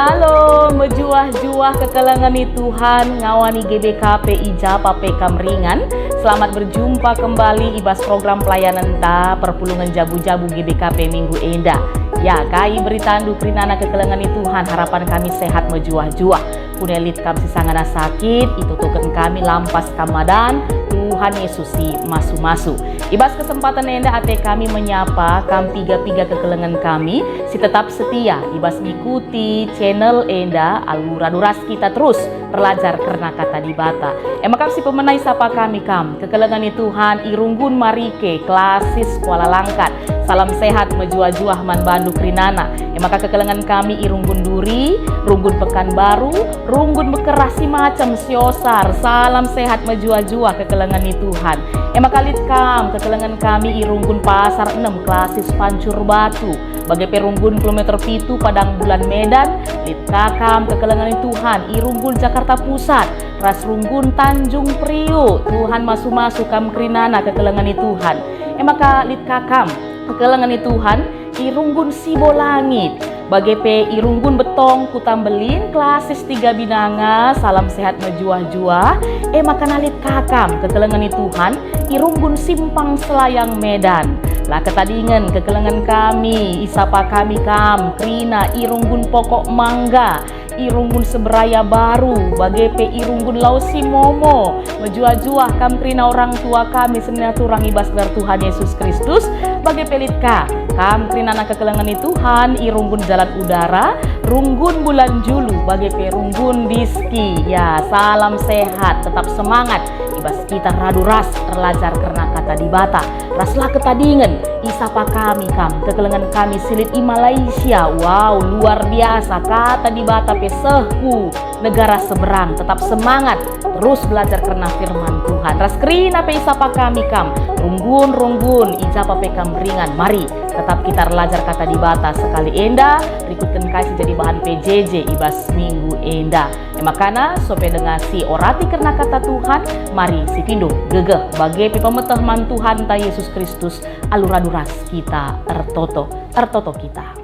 Shalom, mejuah-juah kekelengan Tuhan, ngawani GBKP Ijapa PK Meringan. Selamat berjumpa kembali ibas program pelayanan ta perpulungan jabu-jabu GBKP Minggu Enda. Ya, kai beritandu krinana kekelengan Tuhan, harapan kami sehat mejuah-juah. Punelit kami sisangana sakit, itu token kami lampas kamadan, Tuhan Yesus si masu-masu. Ibas kesempatan enda ate kami menyapa kam piga-piga kekelengan kami si tetap setia ibas mengikuti channel enda alura duras kita terus belajar karena kata di bata. Makam si pemenai sapa kami kam kekelengan Tuhan irunggun marike klasis Kuala Langkat. Salam sehat mejuah-juah man bandu krinana. Maka kekelengan kami irunggun duri, runggun Pekanbaru, runggun bekerasi macam siosar. Salam sehat mejuah-juah kekelengan Tuhan. Maka lit kam kekelengan kami irunggun pasar 6 klasis Pancur Batu. Bagai perunggun kilometer pitu Padang Bulan Medan, lit kakam kekelengan Tuhan irunggun Jakarta Pusat. Ras runggun Tanjung Priok. Tuhan masu-masu kam krinana kekelengan Tuhan. Maka lit kakam kekelengan Tuhan irunggun Sibo Langit. Bagai pe irunggun Betong Kutambelin klasis 3 Binanga. Salam sehat mejuah-juah. Maka nalit kakam kekelengan Tuhan irunggun Simpang Selayang Medan. Lah ketadingan kekelengan kami isapa kami kam krina irunggun Pokok Mangga, irunggun Seberaya Baru, bagai pe irunggun Lausi Momo. Mejuah-juah kam krina orang tua kami senaturang ibas gelar Tuhan Yesus Kristus. Bagai pelitka kam krina na kekelengan Tuhan irunggun Jalan Udara, runggun Bulan Julu, bagai pe runggun Diski. Ya, salam sehat, tetap semangat ibas kita radu ras terlajar karena kata di bata. Raslah ketadingan isapa kami kam kekelengan kami silit i Malaysia. Wow, luar biasa kata di bata pe sehku negara seberang. Tetap semangat terus belajar karena firman Tuhan. Ras krina pe isapa kami kam runggun ijapa pe kam ringan. Mari tetap kita belajar kata di bata sekali enda berikutkan kasih jadi bahan PJJ ibas minggu enda. Makana sope dengan si orati karena kata Tuhan, mari si pindo gegeh bagai pemeteh man Tuhan ta Yesus Kristus aluraduras kita ertoto kita.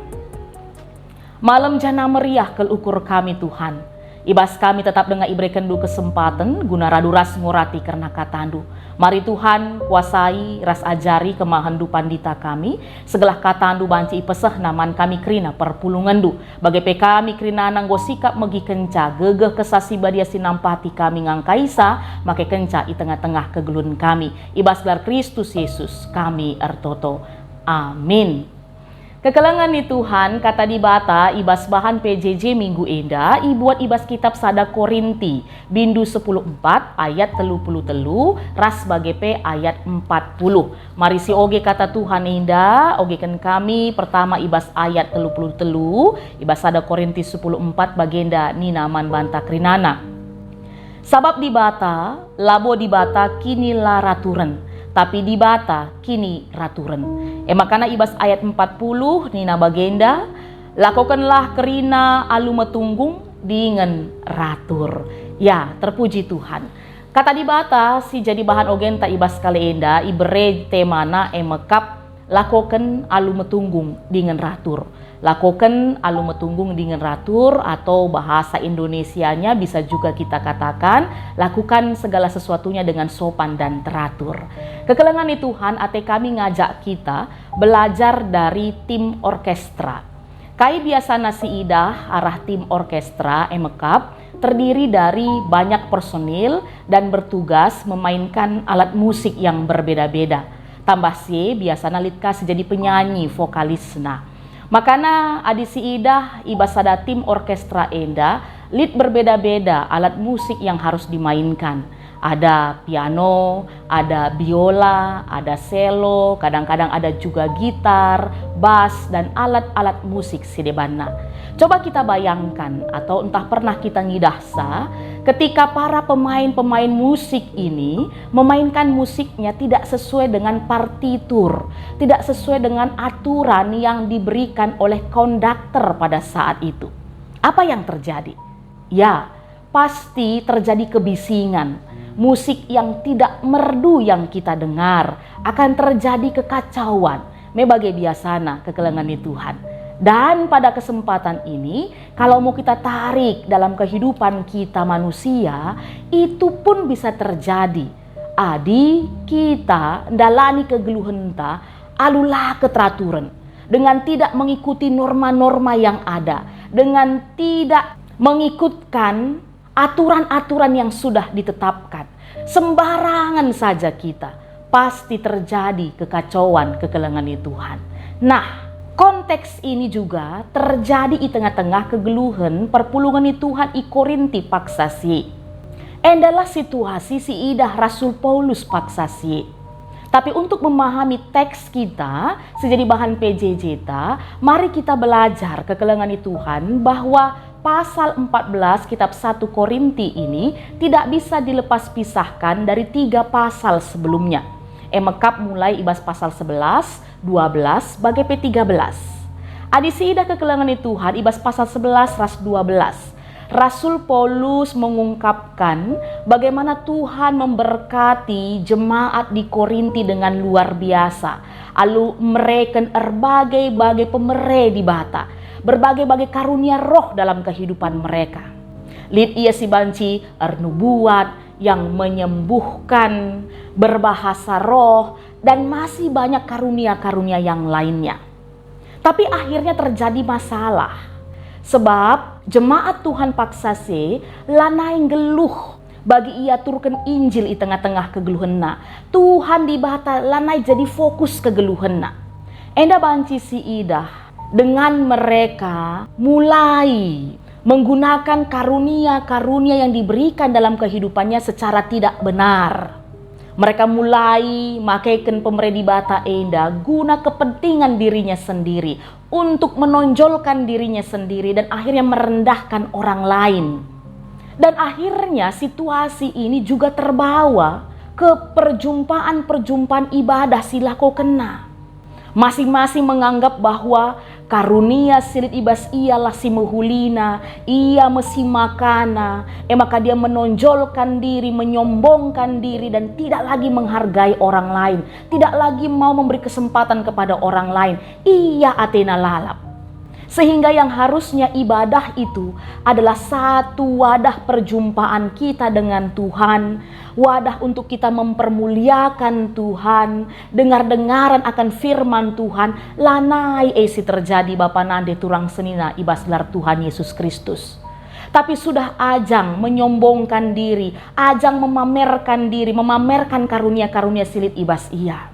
Malam jana meriah kelukur kami Tuhan. Ibas kami tetap dengan ibrekan du kesempatan guna raduras ngurati karena katandu. Mari Tuhan kuasai ras ajari kemahandu pandita kami. Segala katandu banci ipeseh naman kami krina perpulungan du. Bagai pe kami krina nanggo sikap megi kenca gegeh kesasi badia sinampati kami ngangkaisa. Make kenca i tengah-tengah kegelun kami. Ibas gelar Kristus Yesus kami ertoto. Amin. Kekelengan Tuhan kata di bata ibas bahan PJJ minggu enda ibuat ibas kitab Sada Korinti bindu 14 ayat 33 ras bage pe ayat 40. Mari si oge kata Tuhan enda ogekan kami pertama ibas ayat 33 ibas Sada Korinti 14 bagenda ninaman banta krinana. Sabab di bata labo di bata kini la raturen tapi di bata kini raturen. Makana ibas ayat 40 nina bagenda lakukanlah kerina alu metunggung dengan ratur. Ya, terpuji Tuhan. Kata di bata si jadi bahan ogenta ibas kaleenda ibere temana emekap lakukan alu metunggung dengan ratur. Lakukan alu metunggung dengan ratur atau bahasa Indonesianya bisa juga kita katakan lakukan segala sesuatunya dengan sopan dan teratur. Kekelengan Tuhan ate kami ngajak kita belajar dari tim orkestra. Kai biasa nasi idah arah tim orkestra emekap terdiri dari banyak personil dan bertugas memainkan alat musik yang berbeda-beda. Tambah si biasa nalitka jadi penyanyi vokalisna. Makana adisi idah ibasada tim orkestra enda lit berbeda-beda alat musik yang harus dimainkan. Ada piano, ada biola, ada selo, kadang-kadang ada juga gitar, bass, dan alat-alat musik sidebana. Coba kita bayangkan atau entah pernah kita ngidahsa ketika para pemain-pemain musik ini memainkan musiknya tidak sesuai dengan partitur, tidak sesuai dengan aturan yang diberikan oleh konduktor pada saat itu. Apa yang terjadi? Ya, pasti terjadi kebisingan. Musik yang tidak merdu yang kita dengar, akan terjadi kekacauan. Mebagai biasana kekelengan Tuhan. Dan pada kesempatan ini, kalau mau kita tarik dalam kehidupan kita manusia, itu pun bisa terjadi. Adi kita dalani kegeluhenta alulah keteraturan, dengan tidak mengikuti norma-norma yang ada, dengan tidak mengikutkan aturan-aturan yang sudah ditetapkan. Sembarangan saja kita, pasti terjadi kekacauan, kekelangan Tuhan. Nah, konteks ini juga terjadi di tengah-tengah kegeluhan perpulungan Tuhan i Korinti paksasi. Adalah situasi si idah Rasul Paulus paksasi. Tapi untuk memahami teks kita sejadi bahan PJJ, mari kita belajar kekelangan Tuhan bahwa pasal 14 kitab 1 Korinti ini tidak bisa dilepas pisahkan dari 3 pasal sebelumnya. Emekap mulai ibas pasal 11, 12, bagai P13. Adisi ida kekelangan Tuhan ibas pasal 11 ras 12. Rasul Paulus mengungkapkan bagaimana Tuhan memberkati jemaat di Korinti dengan luar biasa. Lalu mereka berbagai-bagai pemere di bata, berbagai-bagai karunia roh dalam kehidupan mereka. Lid ia si banci nubuat yang menyembuhkan, berbahasa roh, dan masih banyak karunia-karunia yang lainnya. Tapi akhirnya terjadi masalah. Sebab jemaat Tuhan paksase lanai geluh bagi ia turkan Injil di tengah-tengah kegeluhenna. Tuhan di bata lanai jadi fokus kegeluhenna. Enda banci si idah dengan mereka mulai menggunakan karunia-karunia yang diberikan dalam kehidupannya secara tidak benar. Mereka mulai makaikan pemere di bata enda guna kepentingan dirinya sendiri, untuk menonjolkan dirinya sendiri dan akhirnya merendahkan orang lain. Dan akhirnya situasi ini juga terbawa ke perjumpaan-perjumpaan ibadah silako kena. Masing-masing menganggap bahwa karunia silit ibas ialah si mehulina, ia mesi makana, maka dia menonjolkan diri, menyombongkan diri dan tidak lagi menghargai orang lain, tidak lagi mau memberi kesempatan kepada orang lain. Ia atena lalap. Sehingga yang harusnya ibadah itu adalah satu wadah perjumpaan kita dengan Tuhan, wadah untuk kita mempermuliakan Tuhan, dengar-dengaran akan firman Tuhan, lanai esi terjadi Bapa nande turang senina ibas gelar Tuhan Yesus Kristus. Tapi sudah ajang menyombongkan diri, ajang memamerkan diri, memamerkan karunia-karunia silit ibas ia.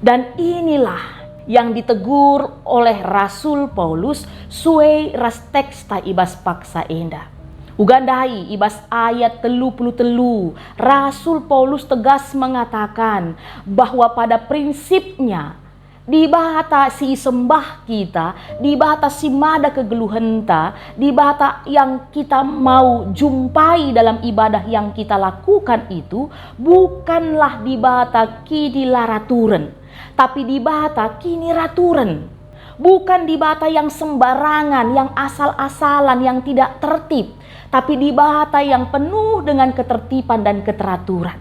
Dan inilah yang ditegur oleh Rasul Paulus suai ras teksta ibas paksa enda. Ugandai ibas ayat 33, Rasul Paulus tegas mengatakan bahwa pada prinsipnya di bata si sembah kita, di bata si mada kegeluhenta, di bata yang kita mau jumpai dalam ibadah yang kita lakukan itu bukanlah di bata kini laraturen, tapi di bata kini raturen. Bukan di bata yang sembarangan, yang asal-asalan, yang tidak tertib, tapi di bata yang penuh dengan ketertiban dan keteraturan.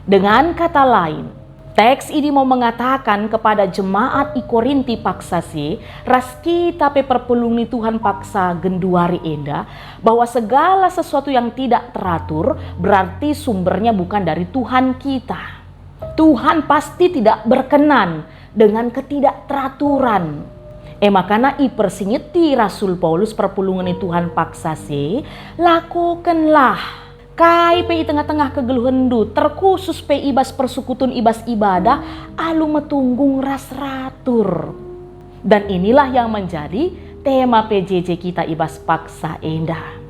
Dengan kata lain, teks ini mau mengatakan kepada jemaat i Korinti paksasi, ras kita pe perpelungi Tuhan paksa genduari enda, bahwa segala sesuatu yang tidak teratur berarti sumbernya bukan dari Tuhan kita. Tuhan pasti tidak berkenan dengan ketidakteraturan. Makanya ipersingiti Rasul Paulus perpulungan Tuhan paksase, lakukanlah kai pe tengah-tengah kegeluhendu terkhusus pe ibas persukutun ibas ibadah alu metunggung ras ratur. Dan inilah yang menjadi tema PJJ kita ibas paksa enda.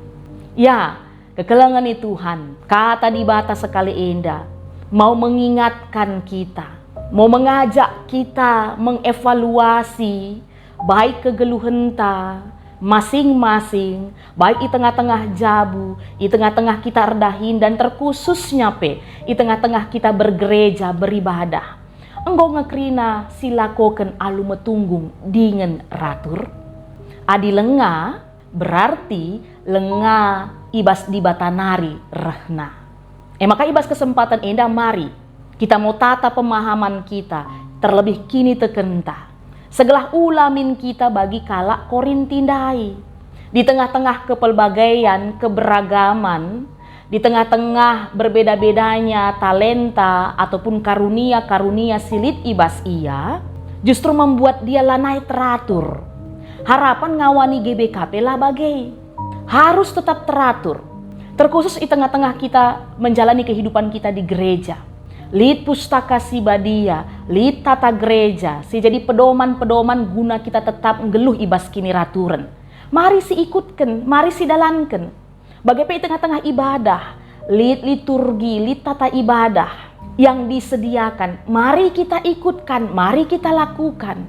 Ya, kekelangan Tuhan, kata di bata sekali enda, mau mengingatkan kita, mau mengajak kita mengevaluasi baik kegeluhenta masing-masing, baik di tengah-tengah jabu, di tengah-tengah kita redahin dan terkhususnya di tengah-tengah kita bergereja beribadah. Engkau ngekrina silakoken alu metunggung dengan ratur. Adi lenga berarti lenga ibas di batanari rehna. Maka ibas kesempatan indah, mari kita mau tata pemahaman kita terlebih kini tekenta. Segelah ulamin kita bagi kalak korintindai. Di tengah-tengah kepelbagaian, keberagaman, di tengah-tengah berbeda-bedanya talenta ataupun karunia-karunia silit ibas ia, justru membuat dia lanai teratur. Harapan ngawani GBKP lah bagai. Harus tetap teratur. Terkhusus di tengah-tengah kita menjalani kehidupan kita di gereja. Lid pustaka si badia, lid tata gereja, si jadi pedoman-pedoman guna kita tetap ngeluh ibas kini raturan. Mari si ikutkan, mari si dalankan. Bagaimana di tengah-tengah ibadah, lid liturgi, lid tata ibadah yang disediakan, mari kita ikutkan, mari kita lakukan.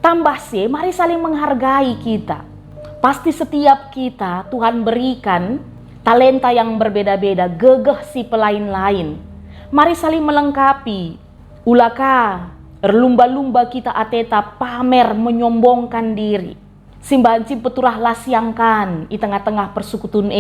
Tambah sih, mari saling menghargai kita. Pasti setiap kita Tuhan berikan talenta yang berbeda-beda, gegeh si pelain-lain. Mari saling melengkapi. Ulaka, berlumba-lumba kita ateta pamer menyombongkan diri. Simbanci peturah lasiangkan di tengah-tengah persukutun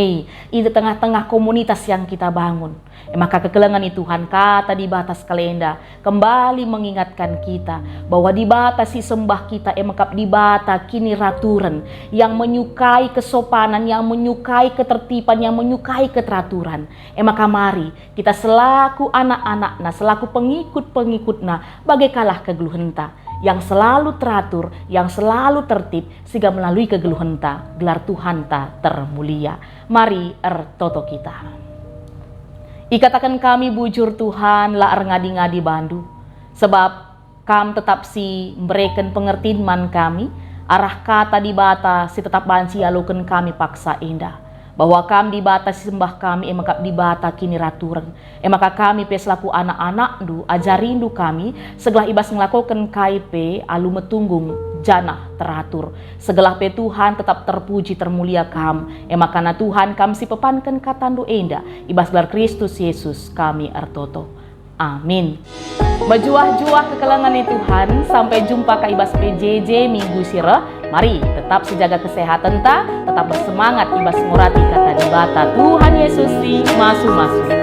di tengah-tengah komunitas yang kita bangun. Maka kekelengan Tuhan kata di batas kalenda kembali mengingatkan kita bahwa di batas si sembah kita emakap di bata kini raturan yang menyukai kesopanan, yang menyukai ketertiban, yang menyukai keteraturan. Maka mari kita selaku anak-anak selaku pengikut-pengikutna bagai kalah kegeluhenta yang selalu teratur, yang selalu tertib, sehingga melalui kegeluhenta, gelar Tuhan ta termulia. Mari ertoto kita. Ikatakan kami bujur Tuhan, la ngadi-ngadi bandu, sebab kam tetap si memberikan pengertian man kami, arah kata di bata si tetap banci alukan kami paksa indah. Bahwa kami di bata si sembah kami emakap di bata kini raturan. Maka kami peselaku anak-anak du ajarindu kami segelah ibas ngelakukan KIP alu metunggung janah teratur. Segelah pe Tuhan tetap terpuji termulia kam. Maka na Tuhan kami si pepankan katandu enda ibas gelar Kristus Yesus kami ertoto. Amin. Berjuah-juah kekelangan Tuhan. Sampai jumpa ke ibas PJJ minggu sirah. Mari tetap sejaga kesehatan ta, tetap bersemangat ibas ngurati kata di bata Tuhan Yesus si masu-masu.